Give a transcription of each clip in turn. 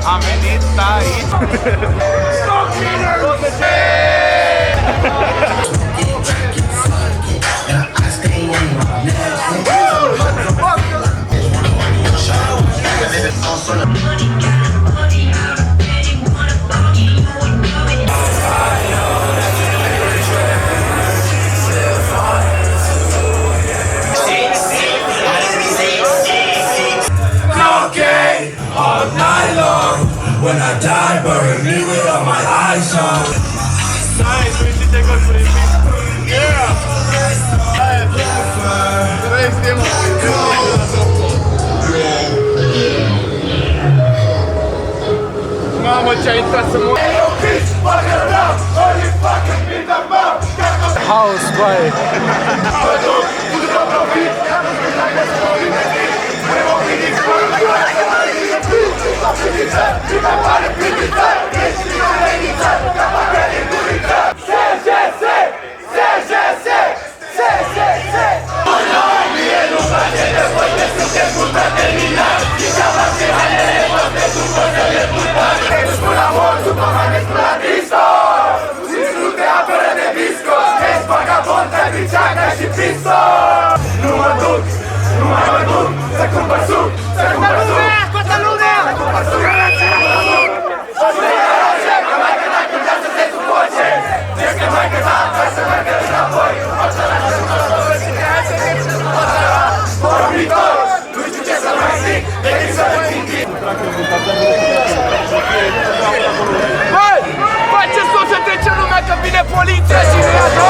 Am venit aici. All night long. When I die, bury me with all my eyes on. Nice, we should take us for this. Yeah. Mamă, ce-a intrat să mor. House, băi. Nu mă duc, nu mai mă duc, să cumpăr suc, să cumpăr suc. Scoată lumea! Să cumpăr suc, o să ne roage, că mai căta când să se sufoce. Zici că mai căta, ca să meargă înapoi. O să lasă vorbitor, nu știu ce să mai zic, decât să vă țintim. Băi, faceți tot să trece lumea că vine poliția și ne ia, da?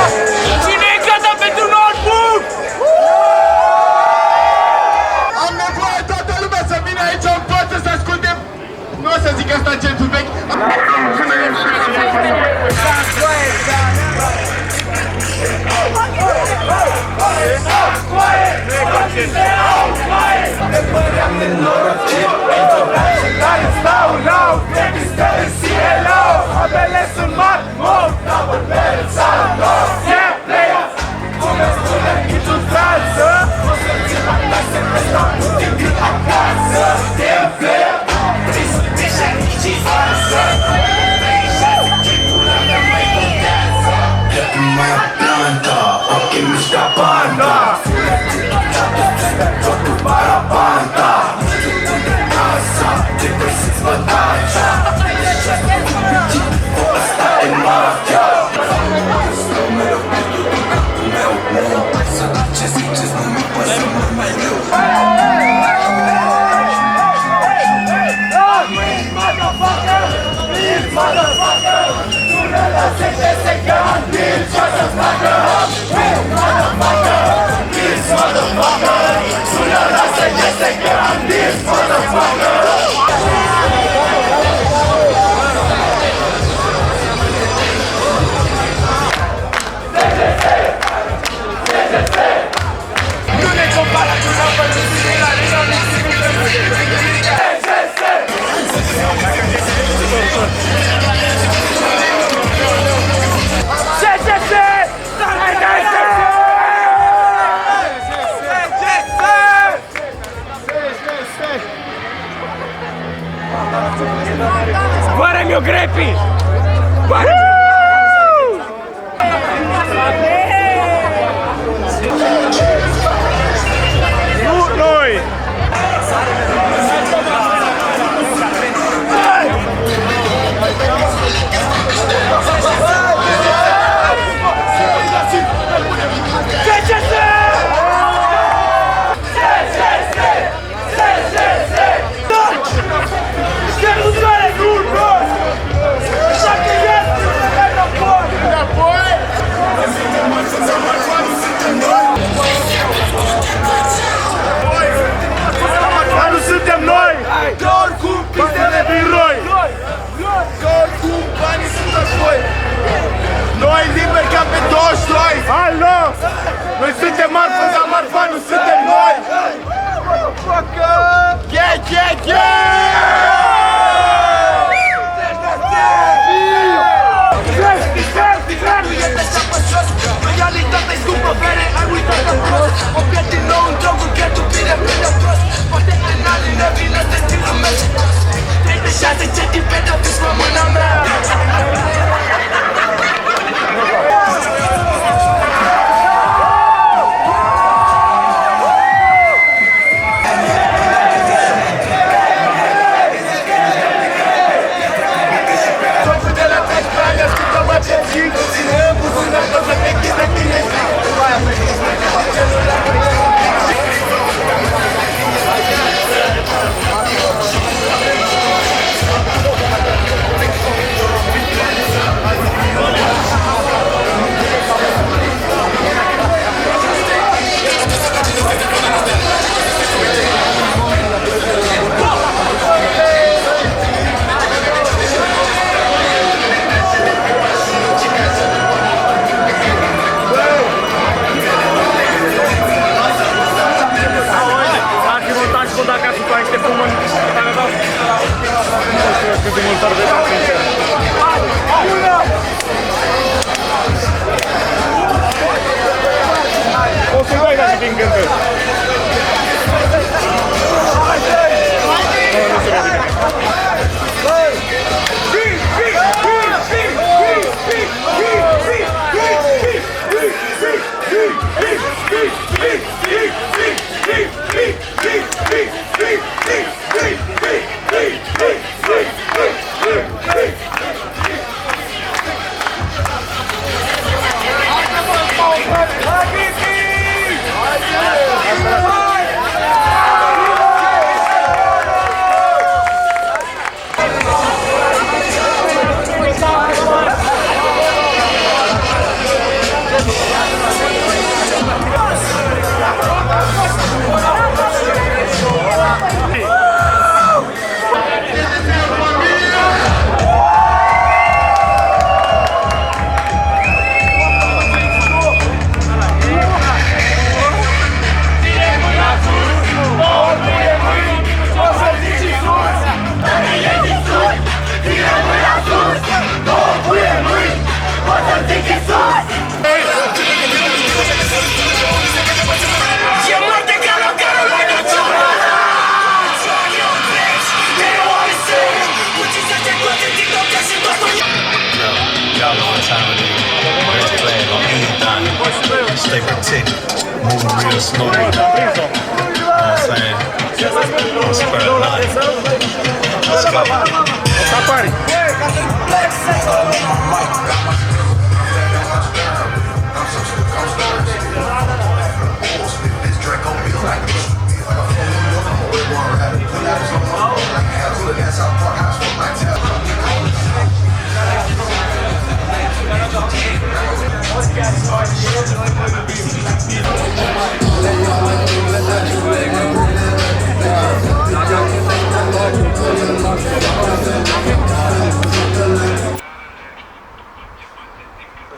Cine e gata pentru notebook? Am nevoie toată lumea să vină aici în față să asculte. Nu o să zic asta în centru vechi. Care stau rău, de misteri cielo. Abele sunt mari, mor, da vorbele salto. Yeah, player, cum îmi spune niciun frață. O să ți la clasă, că stau cu timp acasă. Yeah, player, prisul deja nici față. Moja planta, ochi mișca banda. Totul parapanta. Asta, te găsiți bătacia. Asta e mafia. Numero pentru capul meu. Să ce ziceți, nu mi pasă mai greu. Motherfucker, please motherfucker. Sună la 10 secunde, ce-o să-ți facă? Motherfucker. they pretend more real story. You know what I'm saying? On Spirit Live. Let's go. Top party.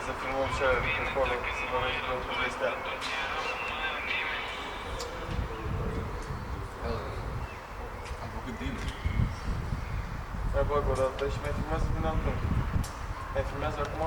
Să filmăm și acolo, să vă vedem povestea. Am făcut deal. Mai bag o dată și mai filmează din altă. Mai filmează acum?